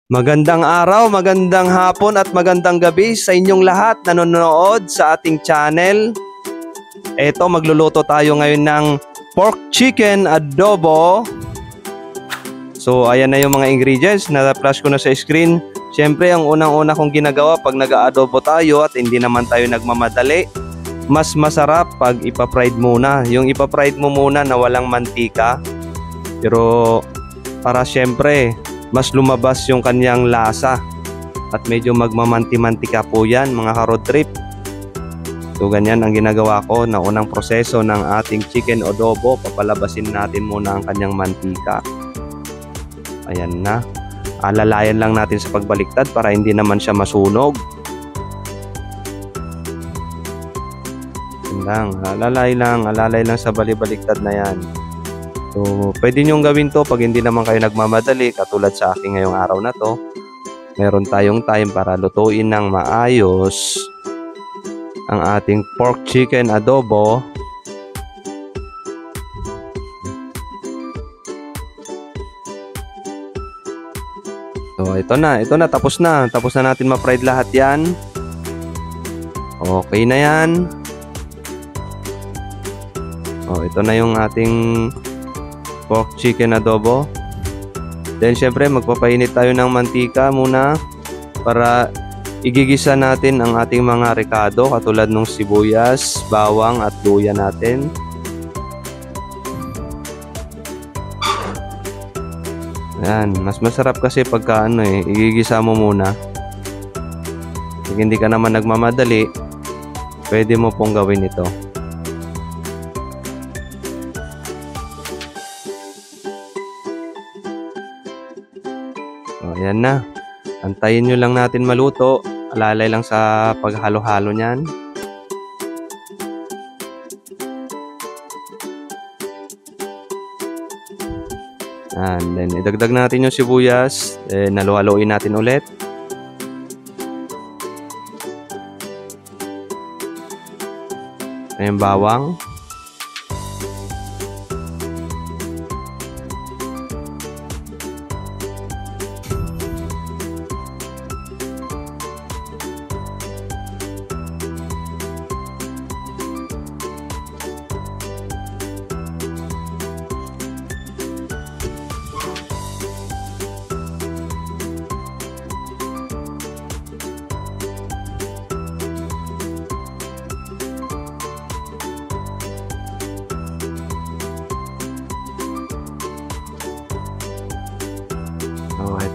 Magandang araw, magandang hapon at magandang gabi sa inyong lahat na nanonood sa ating channel. Eto, magluluto tayo ngayon ng pork chicken adobo. So ayan na yung mga ingredients, na-flash ko na sa screen. Siyempre ang unang-una kong ginagawa pag nag-aadobo tayo at hindi naman tayo nagmamadali, mas masarap pag ipa-fried muna. Yung ipa-fried mo muna na walang mantika. Pero para siyempre mas lumabas yung kanyang lasa at medyo magmamanti-mantika po yan mga ka-road trip. So ganyan ang ginagawa ko na unang proseso ng ating chicken adobo. Papalabasin natin muna ang kanyang mantika. Ayan na. Alalayan lang natin sa pagbaliktad para hindi naman siya masunog. Alalay lang sa balibaliktad na yan. So, pwede nyong gawin to pag hindi naman kayo nagmamadali, katulad sa akin ngayong araw na to. Meron tayong time para lutuin ng maayos ang ating pork chicken adobo. So, ito na, tapos na. Tapos na natin ma-fried lahat yan. Okay na yan. Oh, ito na yung ating pork chicken adobo. Then syempre magpapainit tayo ng mantika muna para igigisa natin ang ating mga rekado katulad ng sibuyas, bawang at luya natin. Ayan, mas masarap kasi pagka igigisa mo muna. Pag hindi ka naman nagmamadali, pwede mo pong gawin ito. Ayan na. Antayin nyo lang natin maluto. Alalay lang sa paghalo-halo niyan. And then idagdag natin yung sibuyas. Then halo-haloin natin ulit. Ayan bawang.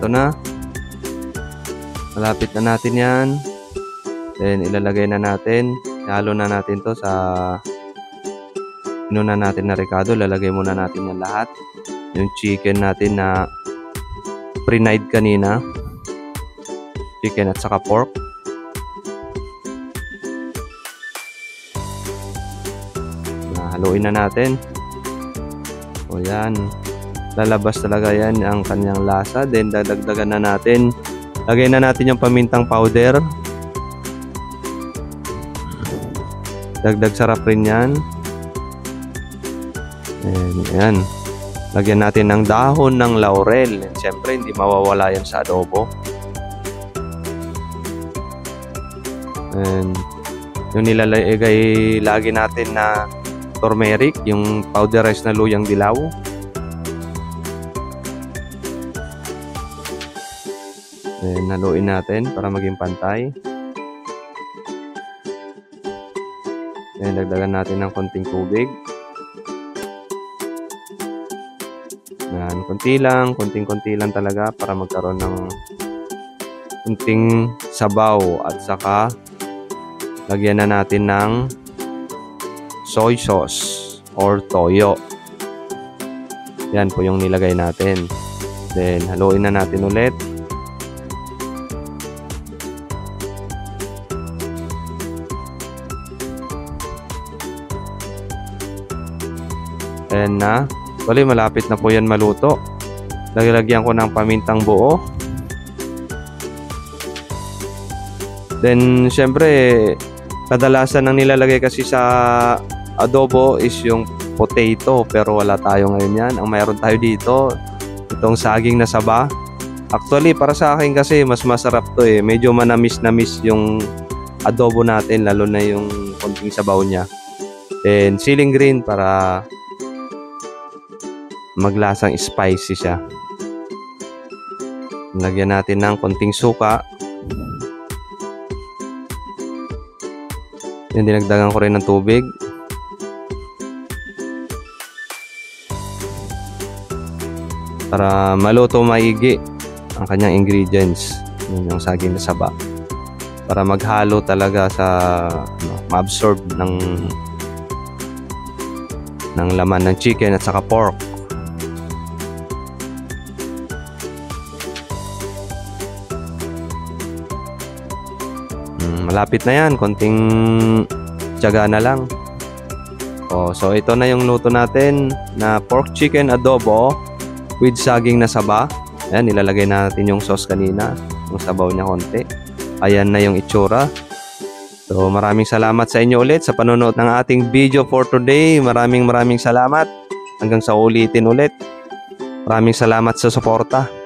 Ito na. Malapit na natin yan. Then ilalagay na natin. Ihalo na natin to sa inuna natin na rekado. Lalagay muna natin yan lahat. Yung chicken natin na pre-fried kanina. Chicken at saka pork. Haluin na natin. O yan. Lalabas talaga yan ang kanyang lasa. Then dadagdagan na natin. Lagay na natin yung pamintang powder. Dagdag sarap rin yan. And yan. Lagyan natin ng dahon ng laurel. Siyempre hindi mawawala yan sa adobo. And yung nilalagay lagi natin na turmeric, yung powderized na luyang dilaw. Then haluin natin para maging pantay. Then dagdagan natin ng konting tubig. Yan, konting-konti lang talaga para magkaroon ng konting sabaw at saka lagyan na natin ng soy sauce or toyo. Yan po yung nilagay natin. Then haluin na natin ulit. Ayan na. Bali, malapit na po yan maluto. Lagyan ko ng pamintang buo. Then, syempre, kadalasan ang nilalagay kasi sa adobo is yung potato. Pero wala tayo ngayon yan. Ang mayroon tayo dito, itong saging na saba. Actually, para sa akin kasi mas masarap to eh. Medyo manamis-namis yung adobo natin, lalo na yung konting sabaw niya. Then, siling green para maglasang spicy siya. Lagyan natin ng konting suka. Yan, dinagdagan ko rin ng tubig. Para maluto maigi ang kanyang ingredients. Yun yung saging na saba. Para maghalo talaga sa ma-absorb ng laman ng chicken at saka pork. Malapit na yan, konting tiyaga na lang. So ito na yung luto natin na pork chicken adobo with saging na saba. Ayan, nilalagay natin yung sauce kanina, yung sabaw niya konti. Ayan na yung itsura. So maraming salamat sa inyo ulit sa panonood ng ating video for today. Maraming salamat. Hanggang sa ulitin ulit. Maraming salamat sa suporta.